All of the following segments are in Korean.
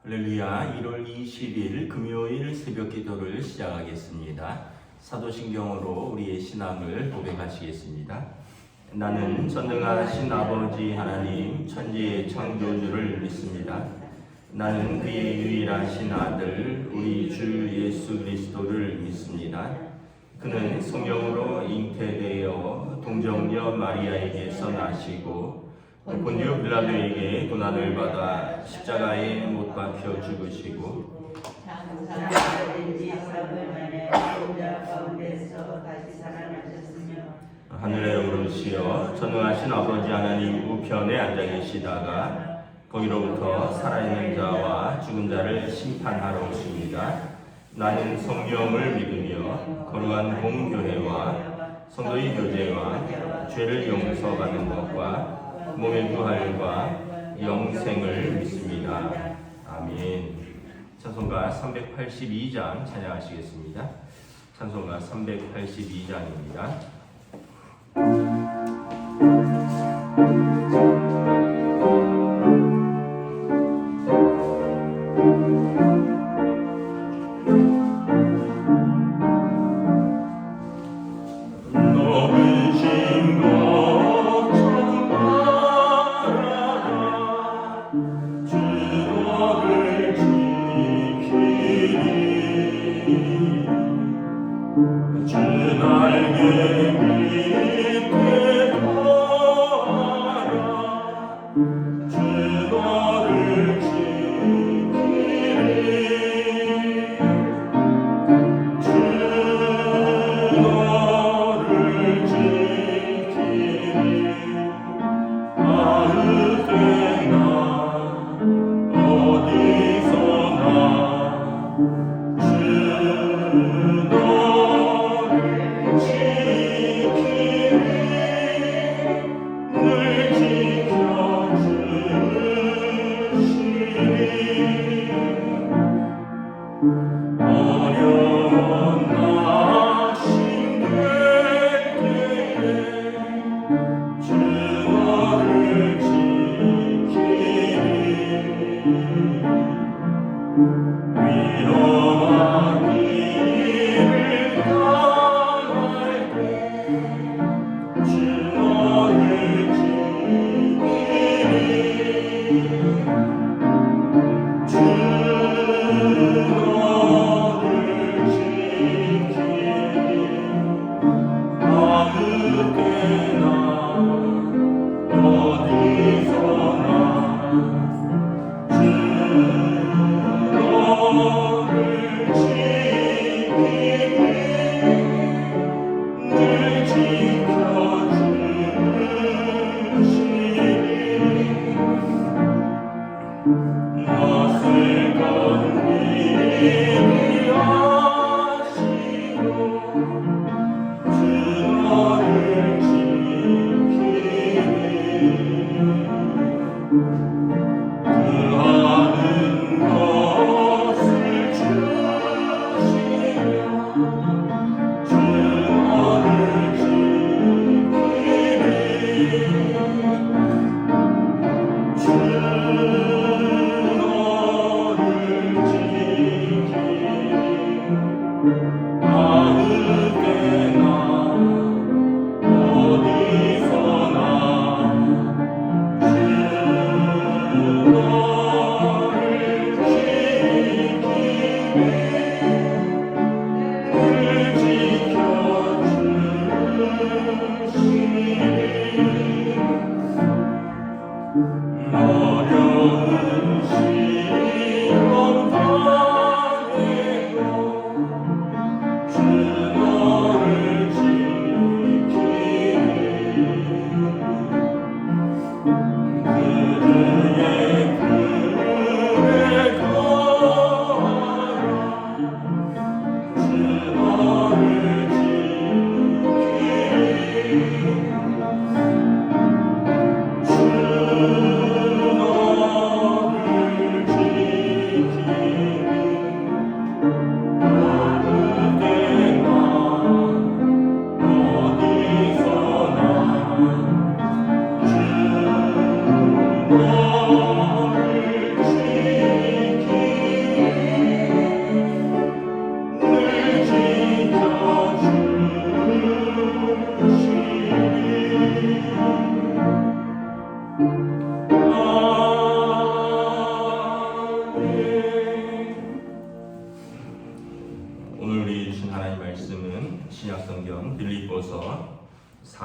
할렐루야. 1월 20일 금요일 새벽 기도를 시작하겠습니다. 사도신경으로 우리의 신앙을 고백하시겠습니다. 나는 전능하신 아버지 하나님 천지의 창조주를 믿습니다. 나는 그의 유일하신 아들 우리 주 예수 그리스도를 믿습니다. 그는 성령으로 잉태되어 동정녀 마리아에게서 나시고 본디오 빌라도에게 고난을 받아 십자가에 못 박혀 죽으시고 하늘에 오르시어 전능하신 아버지 하나님 우편에 앉아 계시다가 거기로부터 살아있는 자와 죽은 자를 심판하러 오십니다. 나는 성령을 믿으며 거룩한 공교회와 성도의 교제와 죄를 용서받는 것과 몸의 부활과 영생을 믿습니다. 아멘. 찬송가 382장 찬양하시겠습니다. 찬송가 382장입니다.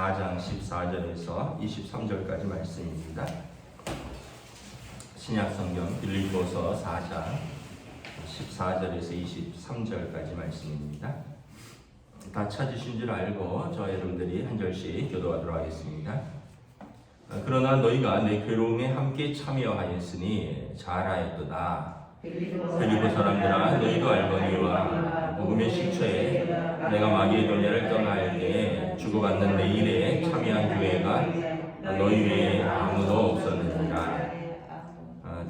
4장 14절에서 23절까지 말씀입니다. 신약성경 빌립보서 4장 14절에서 23절까지 말씀입니다. 다 찾으신 줄 알고 저 여러분들이 한 절씩 교도하도록 하겠습니다. 그러나 너희가 내 괴로움에 함께 참여하였으니 잘하였도다. 빌립보 사람들아, 너희도 알거니와 복음의 시초에 내가 마게도냐를 떠날 때 주고받는 내 일에 참여한 교회가 너희 외에 아무도 없었느니라.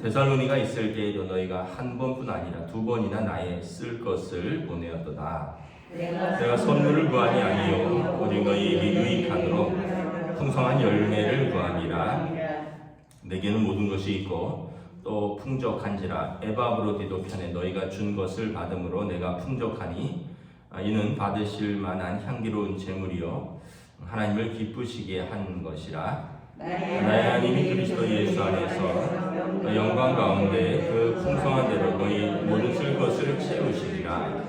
데살로니가 있을 때에도 너희가 한 번뿐 아니라 두 번이나 나의 쓸 것을 보내었도다. 내가 선물을 구하니 아니요 오직 너희에게 유익하도록 풍성한 열매를 구함이라. 내게는 모든 것이 있고 또 풍족한지라 에바브로디도 편에 너희가 준 것을 받음으로 내가 풍족하니 이는 받으실 만한 향기로운 제물이요 하나님을 기쁘시게 한 것이라. 나의 하나님이 그리스도 예수 안에서 영광 가운데 그 풍성한 대로 너희 모든 쓸 것을 채우시리라.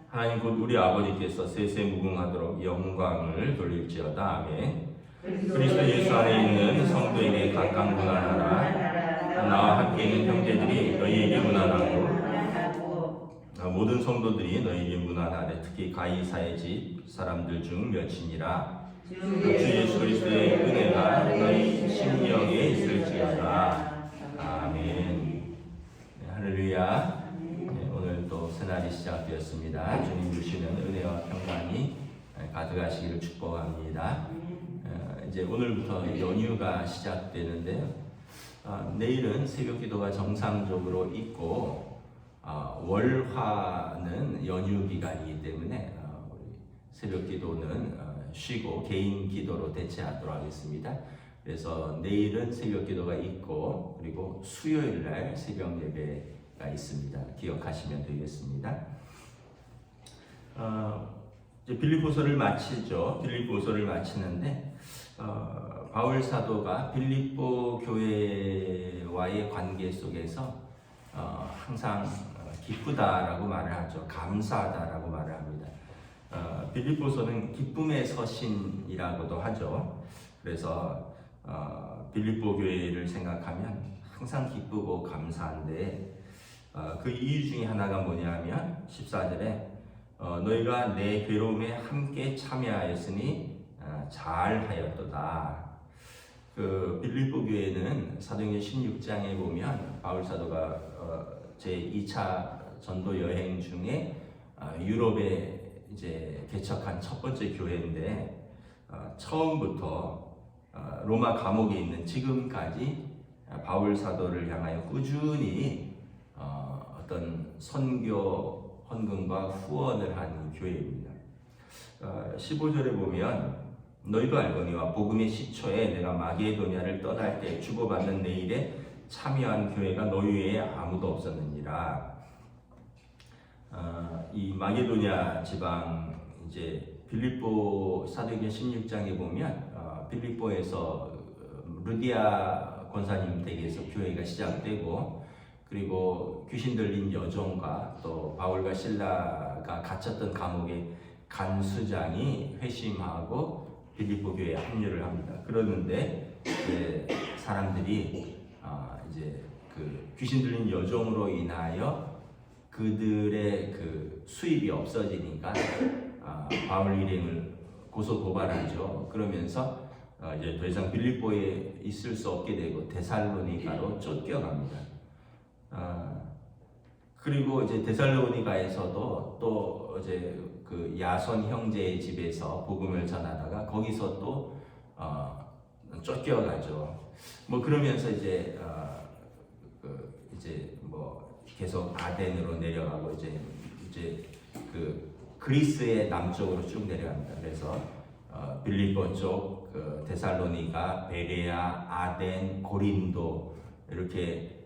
하나님 곧 우리 아버지께서 세세무궁하도록 영광을 돌릴지어다. 아멘. 그리스도 예수 안에 있는 성도에게 각각 문안하라. 나와 함께 있는 형제들이 너희에게 문안하고 모든 성도들이 너희에게 문안하되 특히 가이사의 집 사람들 중 몇이니라. 주 예수 그리스도의 은혜가 너희 심령에 있을지어다. 아멘. 네, 할렐루야. 네, 오늘 또 새날이 시작되었습니다. 주님 주시는 은혜와 평강이 가득하시기를 축복합니다. 이제 오늘부터 연휴가 시작되는데요. 내일은 새벽 기도가 정상적으로 있고 월화는 연휴 기간이기 때문에 새벽 기도는 쉬고 개인 기도로 대체하도록 하겠습니다. 그래서 내일은 새벽 기도가 있고 그리고 수요일 날 새벽 예배가 있습니다. 기억하시면 되겠습니다. 이제 빌립보서를 마치죠. 빌립보서를 마치는데 바울 사도가 빌립보 교회와의 관계 속에서 항상 기쁘다라고 말을 하죠. 감사하다라고 말을 합니다. 빌립보서는 기쁨의 서신이라고도 하죠. 그래서 빌립보 교회를 생각하면 항상 기쁘고 감사한데 그 이유 중에 하나가 뭐냐면 14절에 너희가 내 괴로움에 함께 참여하였으니 잘하였도다. 그 빌립보 교회는 사도행전 16장에 보면 바울 사도가 제 2차 전도 여행 중에 유럽에 이제 개척한 첫 번째 교회인데 처음부터 로마 감옥에 있는 지금까지 바울 사도를 향하여 꾸준히 어떤 선교 헌금과 후원을 하는 교회입니다. 15절에 보면 너희도 알거니와 복음의 시초에 내가 마게도냐를 떠날 때 주고받는 내 일에 참여한 교회가 너희 외에 아무도 없었느니라. 이 마게도냐 지방 이제 빌립보 사도행전 16장에 보면 빌립보에서 루디아 권사님 댁에서 교회가 시작되고 그리고 귀신 들린 여종과 또 바울과 실라가 갇혔던 감옥의 간수장이 회심하고 빌립보 교회에 합류를 합니다. 그러는데 이제 사람들이 이제 그 귀신 들린 여종으로 인하여 그들의 그 수입이 없어지니까 바울 일행을 고소 고발하죠. 그러면서 이제 더 이상 빌립보에 있을 수 없게 되고 데살로니가로 쫓겨갑니다. 그리고 이제 데살로니가에서도 또 이제 그 야손 형제의 집에서 복음을 전하다가 거기서 또 쫓겨가죠. 뭐 그러면서 이제 이제 뭐 계속 아덴으로 내려가고 이제 그 그리스의 남쪽으로 쭉 내려갑니다. 그래서 빌립보 쪽, 그 데살로니가, 베레아, 아덴, 고린도 이렇게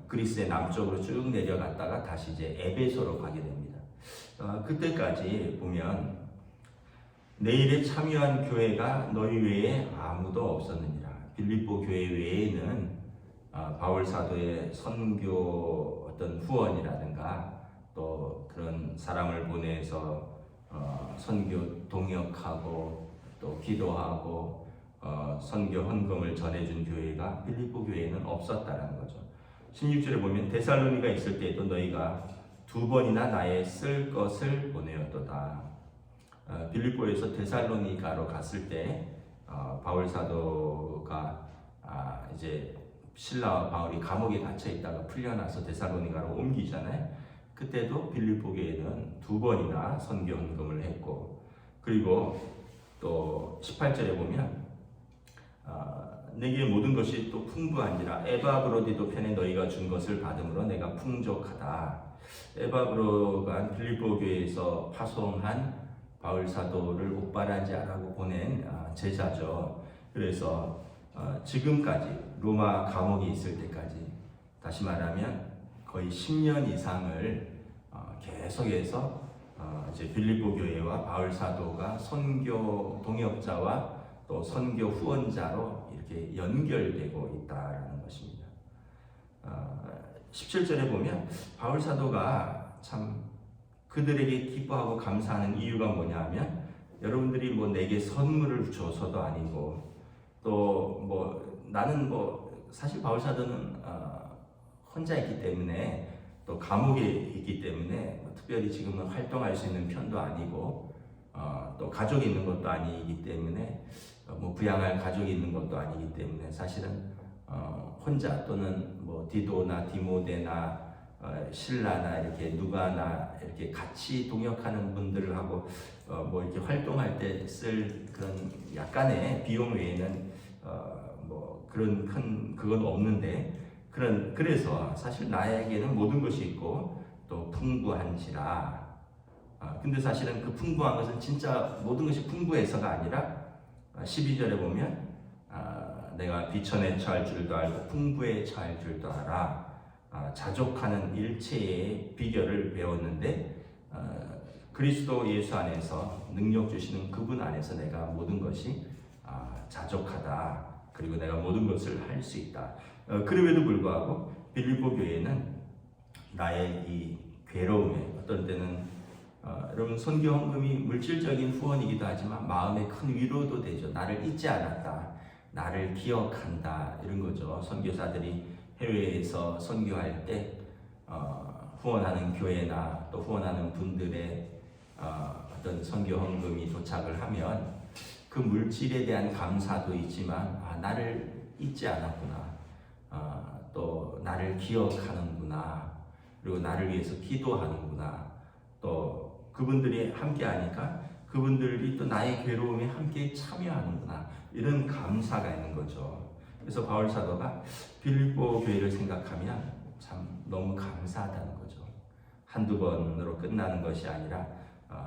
그리스의 남쪽으로 쭉 내려갔다가 다시 이제 에베소로 가게 됩니다. 그때까지 보면 내 일에 참여한 교회가 너희 외에 아무도 없었느니라. 빌립보 교회 외에는 바울 사도의 선교 어떤 후원이라든가 또 그런 사람을 보내서 선교 동역하고 또 기도하고 선교 헌금을 전해준 교회가 빌립보 교회에는 없었다는 거죠. 16절에 보면 데살로니가 있을 때에도 너희가 2번이나 나의 쓸 것을 보내었도다. 빌립보에서 데살로니가로 갔을 때 바울 사도가 이제 실라와 바울이 감옥에 갇혀 있다가 풀려나서 데살로니가로 옮기잖아요. 그때도 빌립보 교회는 2번이나 선교 헌금을 했고, 그리고 또 18절에 보면 내게 모든 것이 또 풍부한지라 에바브로디도 편에 너희가 준 것을 받음으로 내가 풍족하다. 에바브로가 빌립보 교회에서 파송한 바울 사도를 옥바라지아라고 보낸 제자죠. 그래서 지금까지 로마 감옥에 있을 때까지, 다시 말하면 거의 10년 이상을 계속해서 이제 빌립보 교회와 바울 사도가 선교 동역자와 또 선교 후원자로 이렇게 연결되고 있다라는 것입니다. 17절에 보면 바울 사도가 참 그들에게 기뻐하고 감사하는 이유가 뭐냐면, 여러분들이 뭐 내게 선물을 줘서도 아니고, 또 뭐 나는 뭐 사실 바울 사도는 혼자 있기 때문에, 또 감옥에 있기 때문에 뭐 특별히 지금은 활동할 수 있는 편도 아니고, 또 가족이 있는 것도 아니기 때문에, 뭐 부양할 가족이 있는 것도 아니기 때문에 사실은 혼자, 또는 뭐 디도나 디모데나 신라나 이렇게 누가나 이렇게 같이 동역하는 분들하고 뭐 이렇게 활동할 때 쓸 그런 약간의 비용 외에는 뭐 그런 큰 그건 없는데, 그래서 사실 나에게는 모든 것이 있고 또 풍부한지라. 근데 사실은 그 풍부한 것은 진짜 모든 것이 풍부해서가 아니라 12절에 보면 내가 비천에 처할 줄도 알고 풍부에 처할 줄도 알아. 자족하는 일체의 비결을 배웠는데, 그리스도 예수 안에서 능력 주시는 그분 안에서 내가 모든 것이 자족하다. 그리고 내가 모든 것을 할 수 있다. 그럼에도 불구하고 빌립보 교회는 나의 이 괴로움에, 어떤 때는 여러분 선교 헌금이 물질적인 후원이기도 하지만 마음의 큰 위로도 되죠. 나를 잊지 않았다, 나를 기억한다, 이런 거죠. 선교사들이 해외에서 선교할 때 후원하는 교회나 또 후원하는 분들의 어떤 선교 헌금이 도착을 하면 그 물질에 대한 감사도 있지만, 나를 잊지 않았구나, 또 나를 기억하는구나, 그리고 나를 위해서 기도하는구나, 또 그분들이 함께 하니까 그분들이 또 나의 괴로움에 함께 참여하는구나, 이런 감사가 있는 거죠. 그래서 바울 사도가 빌립보 교회를 생각하면 참 너무 감사하다는 거죠. 한두 번으로 끝나는 것이 아니라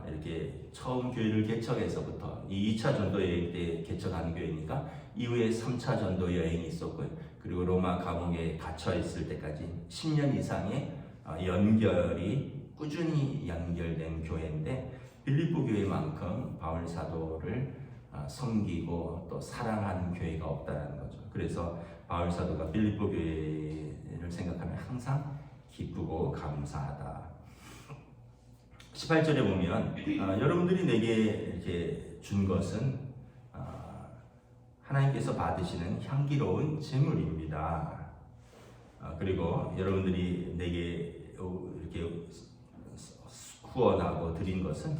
이렇게 처음 교회를 개척해서부터, 이 2차 전도 여행 때 개척한 교회니까 이후에 3차 전도 여행이 있었고요. 그리고 로마 감옥에 갇혀 있을 때까지 10년 이상의 연결이 꾸준히 연결된 교회인데, 빌립보 교회만큼 바울 사도를 섬기고 또 사랑하는 교회가 없다는 거죠. 그래서 바울 사도가 빌립보 교회를 생각하면 항상 기쁘고 감사하다. 18절에 보면 여러분들이 내게 이렇게 준 것은 하나님께서 받으시는 향기로운 제물입니다. 그리고 여러분들이 내게 이렇게 후원하고 드린 것은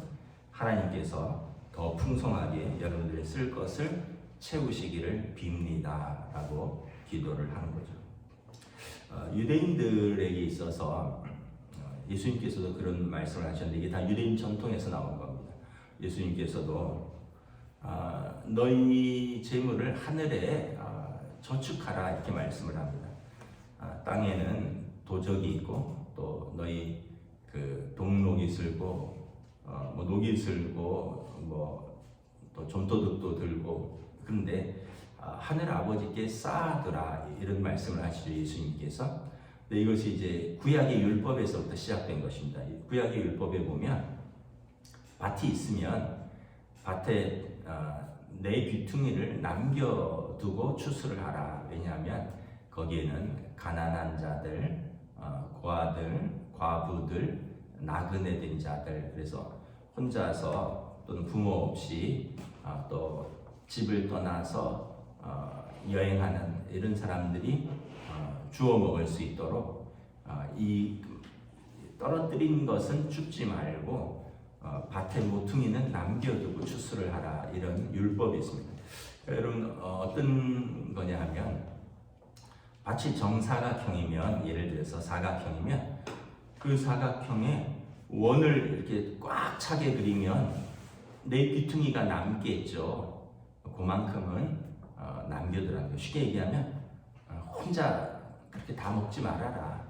하나님께서 더 풍성하게 여러분들이 쓸 것을 채우시기를 빕니다 라고 기도를 하는 거죠. 유대인들에게 있어서 예수님께서도 그런 말씀을 하셨는데, 이게 다 유대인 전통에서 나온 겁니다. 예수님께서도 너희 재물을 하늘에 저축하라, 이렇게 말씀을 합니다. 땅에는 도적이 있고 또 너희 그 동록이 슬고 뭐 녹이 슬고 뭐 또 좀도둑도 들고, 그런데 하늘 아버지께 쌓아두라, 이런 말씀을 하시죠, 예수님께서. 근데 이것이 이제 구약의 율법에서부터 시작된 것입니다. 구약의 율법에 보면 밭이 있으면 밭에 내 귀퉁이를 남겨두고 추수를 하라. 왜냐하면 거기에는 가난한 자들, 고아들, 과부들, 나그네 된 자들, 그래서 혼자서 또는 부모 없이 또 집을 떠나서 여행하는 이런 사람들이 주워 먹을 수 있도록 이 떨어뜨린 것은 줍지 말고 밭의 모퉁이는 남겨두고 추수를 하라, 이런 율법이 있습니다. 여러분, 어떤 거냐 하면 밭이 정사각형이면, 예를 들어서 사각형이면 그 사각형에 원을 이렇게 꽉 차게 그리면 내 귀퉁이가 남겠죠. 그만큼은 남겨두라는 거예요. 쉽게 얘기하면 혼자 그렇게 다 먹지 말아라.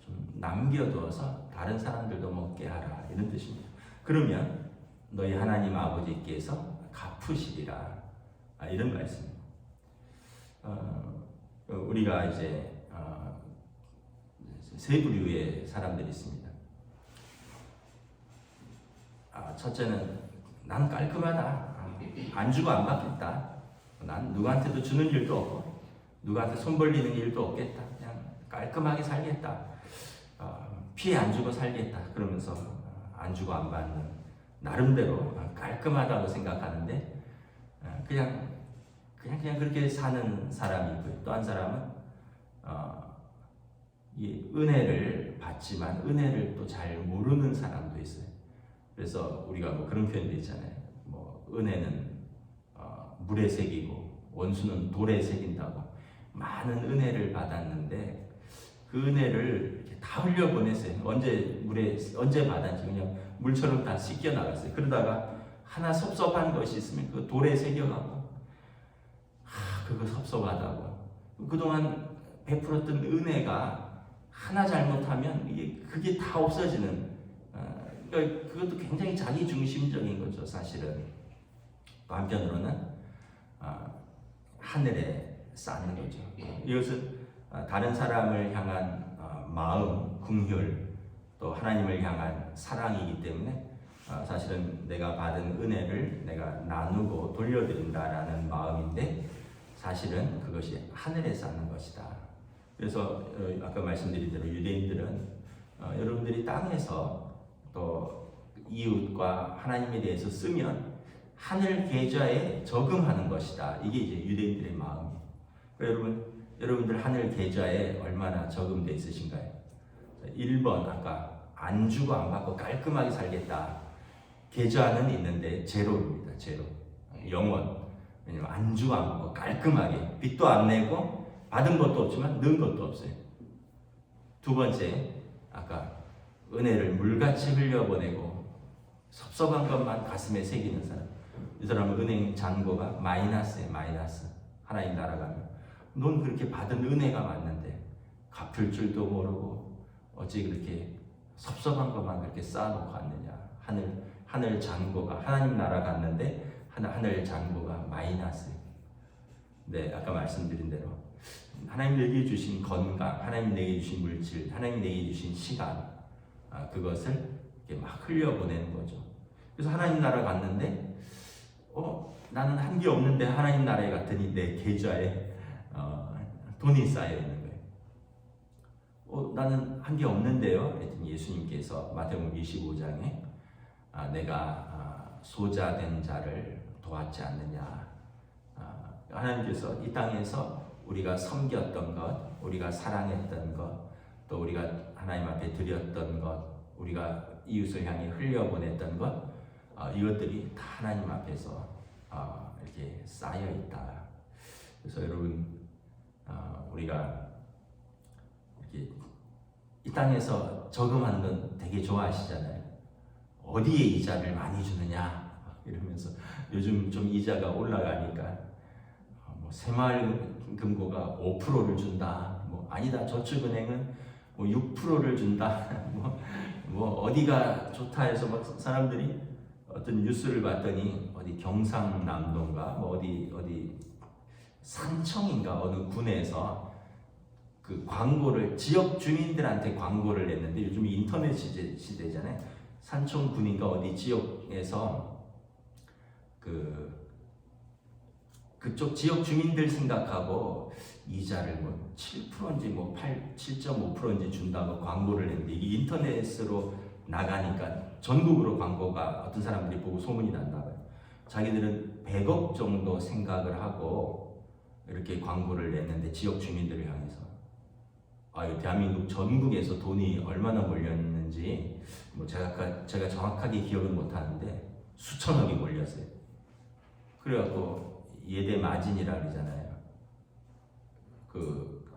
좀 남겨두어서 다른 사람들도 먹게 하라, 이런 뜻입니다. 그러면 너희 하나님 아버지께서 갚으시리라, 이런 말씀입니다. 우리가 이제 세 부류의 사람들이 있습니다. 첫째는 난 깔끔하다. 안 주고 안 받겠다. 난 누구한테도 주는 일도 없고 누구한테 손 벌리는 일도 없겠다. 그냥 깔끔하게 살겠다. 피해 안 주고 살겠다. 그러면서 안 주고 안 받는, 나름대로 깔끔하다고 생각하는데 그냥 그렇게 사는 사람이 있고요. 또 한 사람은 이 은혜를 받지만 은혜를 또 잘 모르는 사람도 있어요. 그래서 우리가 뭐 그런 표현도 있잖아요. 뭐 은혜는 물에 새기고 원수는 돌에 새긴다고. 많은 은혜를 받았는데 그 은혜를 이렇게 다 흘려보냈어요. 언제 받았는지 그냥 물처럼 다 씻겨 나갔어요. 그러다가 하나 섭섭한 것이 있으면 그 돌에 새겨가고, 그거 섭섭하다고. 그동안 베풀었던 은혜가 하나 잘못하면 그게 다 없어지는, 그러니까 그것도 굉장히 자기중심적인 거죠, 사실은. 또 한편으로는 하늘에 쌓는 거죠. 이것은 다른 사람을 향한 마음, 긍휼, 또 하나님을 향한 사랑이기 때문에 사실은 내가 받은 은혜를 내가 나누고 돌려드린다라는 마음인데, 사실은 그것이 하늘에 쌓는 것이다. 그래서 아까 말씀드린 대로 유대인들은 여러분들이 땅에서 또 이웃과 하나님에 대해서 쓰면 하늘 계좌에 저금하는 것이다. 이게 이제 유대인들의 마음이에요. 그러니까 여러분들 하늘 계좌에 얼마나 저금돼 있으신가요? 1번, 아까 안 주고 안 받고 깔끔하게 살겠다. 계좌는 있는데 제로입니다. 제로. 0원. 왜냐면 안 주고 안 받고 깔끔하게, 빚도 안 내고 받은 것도 없지만 넣은 것도 없어요. 두 번째, 아까 은혜를 물같이 흘려보내고 섭섭한 것만 가슴에 새기는 사람. 이 사람은 은행 잔고가 마이너스예요. 마이너스. 하나님 나라 가면 넌 그렇게 받은 은혜가 많는데 갚을 줄도 모르고 어찌 그렇게 섭섭한 것만 그렇게 쌓아놓고 왔느냐. 하늘 잔고가, 하나님 나라 갔는데 하늘 잔고가 마이너스. 네, 아까 말씀드린 대로 하나님 내게 주신 건강, 하나님 내게 주신 물질, 하나님 내게 주신 시간, 그것을 이렇게 막 흘려보내는 거죠. 그래서 하나님 나라 갔는데 나는 한 게 없는데 하나님 나라에 갔더니 내 계좌에 돈이 쌓여 있는 거예요. 나는 한 게 없는데요. 그랬더니 예수님께서 마태복음 25장에 내가 소자된 자를 도왔지 않느냐. 하나님께서 이 땅에서 우리가 섬겼던 것, 우리가 사랑했던 것, 또 우리가 하나님 앞에 드렸던 것, 우리가 이웃을 향해 흘려보냈던 것, 이것들이 다 하나님 앞에서 이렇게 쌓여 있다. 그래서 여러분, 우리가 이렇게 이 땅에서 저금하는 건 되게 좋아하시잖아요. 어디에 이자를 많이 주느냐 이러면서 요즘 좀 이자가 올라가니까 새마을금고가 5%를 준다. 아니다. 저축은행은 6%를 준다. 어디가 좋다 해서 막 사람들이 어떤 뉴스를 봤더니 어디 경상남도인가 어디 산청인가 어느 군에서 그 광고를 지역 주민들한테 광고를 냈는데, 요즘 인터넷 시대잖아요. 산청군인가 어디 지역에서 그쪽 지역 주민들 생각하고 이자를 7%인지 7.5%인지 준다고 광고를 냈는데, 이게 인터넷으로 나가니까 전국으로 광고가 어떤 사람들이 보고 소문이 났나 봐요. 자기들은 100억 정도 생각을 하고 이렇게 광고를 냈는데 지역 주민들을 향해서 대한민국 전국에서 돈이 얼마나 몰렸는지 제가 정확하게 기억은 못하는데 수천억이 몰렸어요. 그래갖고 예대 마진이라 그러잖아요.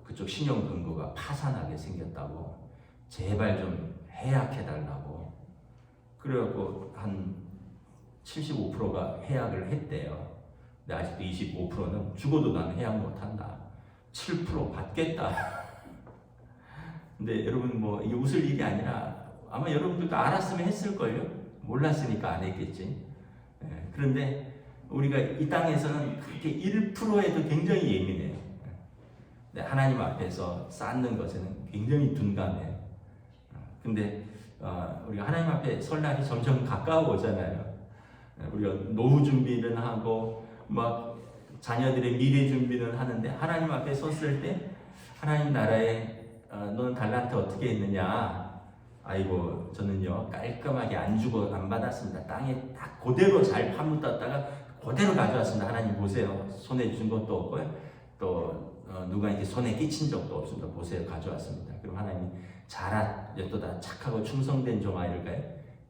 그쪽 신용금고가 파산하게 생겼다고 제발 좀 해약해달라고. 그래갖고 한 75%가 해약을 했대요. 근데 아직도 25%는 죽어도 난 해약 못한다. 7% 받겠다. 근데 여러분 이게 웃을 일이 아니라 아마 여러분들도 알았으면 했을걸요? 몰랐으니까 안 했겠지. 그런데 우리가 이 땅에서는 그렇게 1%에도 굉장히 예민해요. 근데 하나님 앞에서 쌓는 것에는 굉장히 둔감해요. 근데 우리가 하나님 앞에 설 날이 점점 가까워오잖아요. 우리가 노후 준비는 하고 막 자녀들의 미래 준비는 하는데 하나님 앞에 섰을 때 하나님 나라에 너는 달란트 어떻게 했느냐? 아이고 저는요 깔끔하게 안 주고 안 받았습니다. 땅에 딱 그대로 잘 파묻었다가 그대로 가져왔습니다. 하나님 보세요. 손에 준 것도 없고요. 또 누가 이렇게 손에 끼친 적도 없습니다. 보세요. 가져왔습니다. 그럼 하나님이 잘하였도다 착하고 충성된 종아 이럴까요?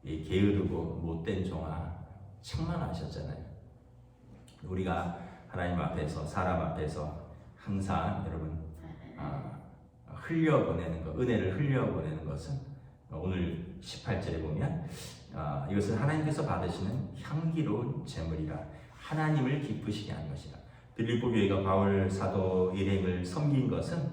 게으르고 못된 종아 책망하셨잖아요. 우리가 하나님 앞에서 사람 앞에서 항상 여러분 흘려보내는 것, 은혜를 흘려보내는 것은 오늘 18절에 보면 이것은 하나님께서 받으시는 향기로운 제물이라 하나님을 기쁘시게 한 것이라. 빌립보 교회가 바울 사도 일행을 섬긴 것은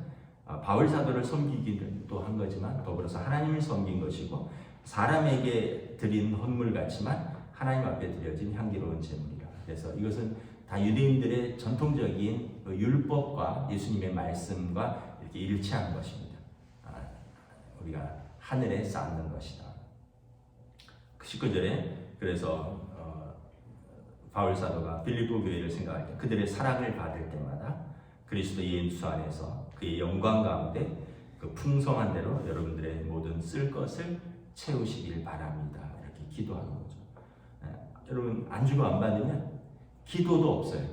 바울 사도를 섬기기도 한 거지만 더불어서 하나님을 섬긴 것이고 사람에게 드린 헌물 같지만 하나님 앞에 드려진 향기로운 제물이라. 그래서 이것은 다 유대인들의 전통적인 율법과 예수님의 말씀과 이렇게 일치한 것입니다. 우리가 하늘에 쌓는 것이다. 19절에 그래서 바울 사도가 빌립보 교회를 생각할 때 그들의 사랑을 받을 때마다 그리스도 예수 안에서 그의 영광 가운데 그 풍성한 대로 여러분들의 모든 쓸 것을 채우시길 바랍니다. 이렇게 기도하는 거죠. 여러분 안주가 안 받으면 기도도 없어요.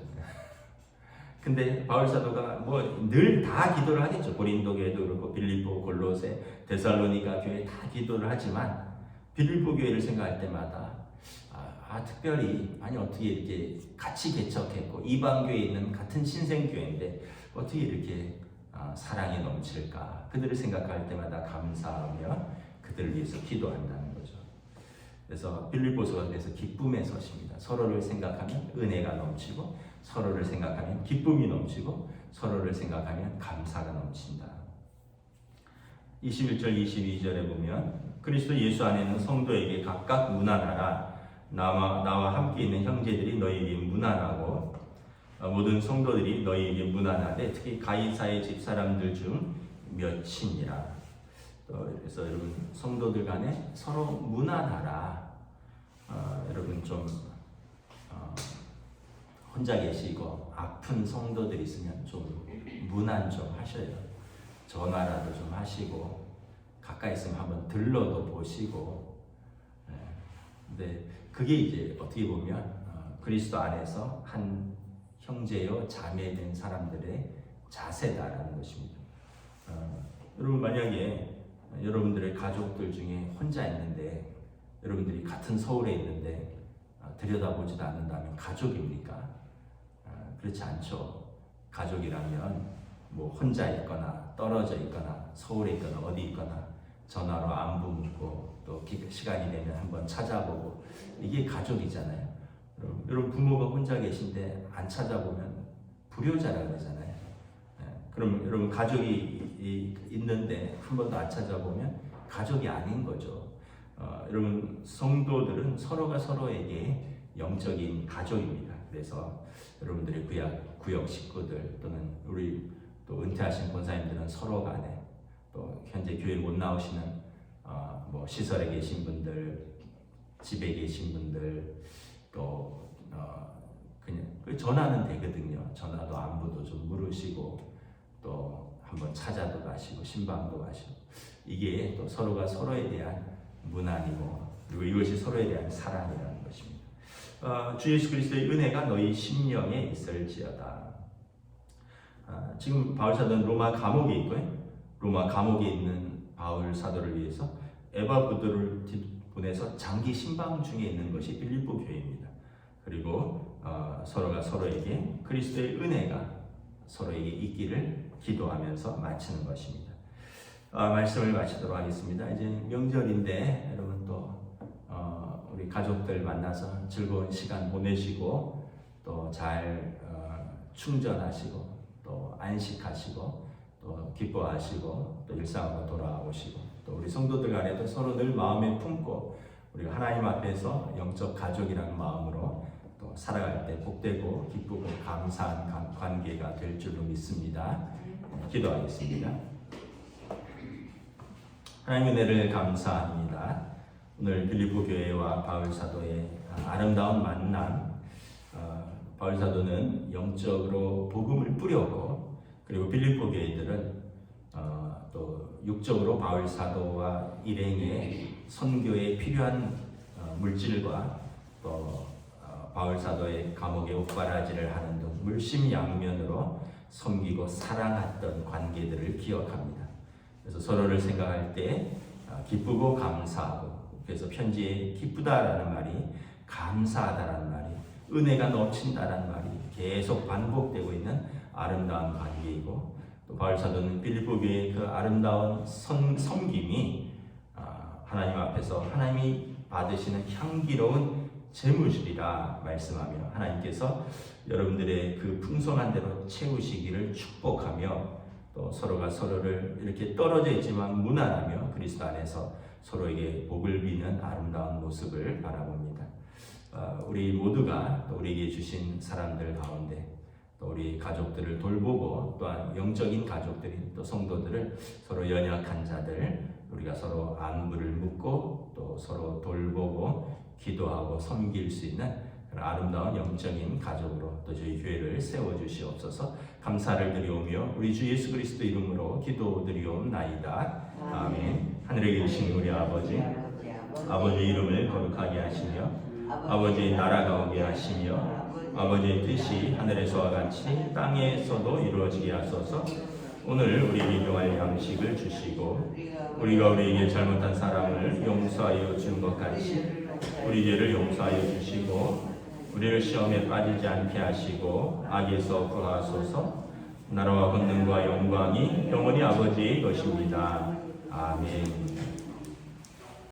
근데 바울 사도가 늘 다 기도를 하겠죠. 고린도 교회도 그렇고 빌립보, 골로새, 데살로니가 교회 다 기도를 하지만 빌립보 교회를 생각할 때마다 특별히 어떻게 이렇게 같이 개척했고 이방 교회에 있는 같은 신생 교회인데 어떻게 이렇게 사랑이 넘칠까? 그들을 생각할 때마다 감사하며 그들을 위해서 기도한다는 거죠. 그래서 빌립보서가 그래서 기쁨의 서십니다. 서로를 생각하면 은혜가 넘치고 서로를 생각하면 기쁨이 넘치고 서로를 생각하면 감사가 넘친다. 21절 22절에 보면 그리스도 예수 안에는 성도에게 각각 문안하라. 나와 함께 있는 형제들이 너희에게 문안하고 모든 성도들이 너희에게 문안하되 특히 가이사의 집사람들 중 몇이니라. 그래서 여러분 성도들 간에 서로 문안하라. 여러분 좀 혼자 계시고 아픈 성도들 있으면 좀 문안 좀 하셔요. 전화라도 좀 하시고 가까이 있으면 한번 들러도 보시고. 근데 그게 이제 어떻게 보면 그리스도 안에서 한 형제요 자매된 사람들의 자세다라는 것입니다. 여러분 만약에 여러분들의 가족들 중에 혼자 있는데 여러분들이 같은 서울에 있는데 들여다보지도 않는다면 가족입니까? 그렇지 않죠. 가족이라면 혼자 있거나 떨어져 있거나 서울에 있거나 어디 있거나 전화로 안부 묻고 또 시간이 되면 한번 찾아보고 이게 가족이잖아요. 여러분 부모가 혼자 계신데 안 찾아보면 불효자라고 그러잖아요. 그럼 여러분 가족이 있는데 한 번도 안 찾아보면 가족이 아닌 거죠. 여러분 성도들은 서로가 서로에게 영적인 가족입니다. 그래서 여러분들의 구역 식구들 또는 우리 또 은퇴하신 권사님들은 서로 간에 또 현재 교회 못 나오시는 시설에 계신 분들, 집에 계신 분들 또 그냥 전화는 되거든요. 전화도 안부도 좀 물으시고 또 한번 찾아도 가시고 신방도 가시고 이게 또 서로가 서로에 대한 문안이고 그리고 이것이 서로에 대한 사랑이라는 것입니다. 주 예수 그리스도의 은혜가 너희 심령에 있을지어다. 지금 바울 사도는 로마 감옥에 있고요. 로마 감옥에 있는 바울 사도를 위해서 에바 부도를 보내서 장기 신방 중에 있는 것이 빌립보 교회입니다. 그리고 서로가 서로에게 그리스도의 은혜가 서로에게 있기를 기도하면서 마치는 것입니다. 말씀을 마치도록 하겠습니다. 이제 명절인데 여러분 또 우리 가족들 만나서 즐거운 시간 보내시고 또 잘 충전하시고 또 안식하시고 또 기뻐하시고 또 일상으로 돌아오시고 또 우리 성도들 간에도 서로 늘 마음에 품고 우리가 하나님 앞에서 영적 가족이라는 마음으로 또 살아갈 때 복되고 기쁘고 감사한 관계가 될 줄로 믿습니다. 기도하겠습니다. 하나님 은혜를 감사합니다. 오늘 빌립보 교회와 바울 사도의 아름다운 만남. 바울 사도는 영적으로 복음을 뿌렸고 그리고 빌립보 교회들은 또 육적으로 바울 사도와 일행의 선교에 필요한 물질과 또 바울 사도의 감옥에 옥바라지를 하는 등 물심양면으로 섬기고 사랑했던 관계들을 기억합니다. 그래서 서로를 생각할 때 기쁘고 감사하고 그래서 편지에 기쁘다라는 말이 감사하다라는 말이 은혜가 넘친다라는 말이 계속 반복되고 있는 아름다운 관계이고 또 바울 사도는 빌립보 교회의 그 아름다운 섬김이 하나님 앞에서 하나님이 받으시는 향기로운 재물이라 말씀하며 하나님께서 여러분들의 그 풍성한 대로 채우시기를 축복하며 또 서로가 서로를 이렇게 떨어져 있지만 무난하며 그리스도 안에서 서로에게 복을 비는 아름다운 모습을 바라봅니다. 우리 모두가 또 우리에게 주신 사람들 가운데 또 우리 가족들을 돌보고 또한 영적인 가족들인 또 성도들을 서로 연약한 자들 우리가 서로 안부를 묻고 또 서로 돌보고 기도하고 섬길 수 있는 그런 아름다운 영적인 가족으로 또 저희 교회를 세워주시옵소서. 감사를 드리오며 우리 주 예수 그리스도 이름으로 기도드리옵나이다. 아멘. 하늘에 계신 우리 아버지 이름을 거룩하게 하시며 아버지의 나라가 오게 하시며 아버지의 뜻이 하늘에서와 같이 땅에서도 이루어지게 하소서. 오늘 우리에게 일용할 양식을 주시고 우리가 우리에게 잘못한 사람을 용서하여 준 것 같이 우리 죄를 용서하여 주시고 우리를 시험에 빠지지 않게 하시고 악에서 구하소서. 나라와 권능과 영광이 영원히 아버지의 것입니다. 아멘.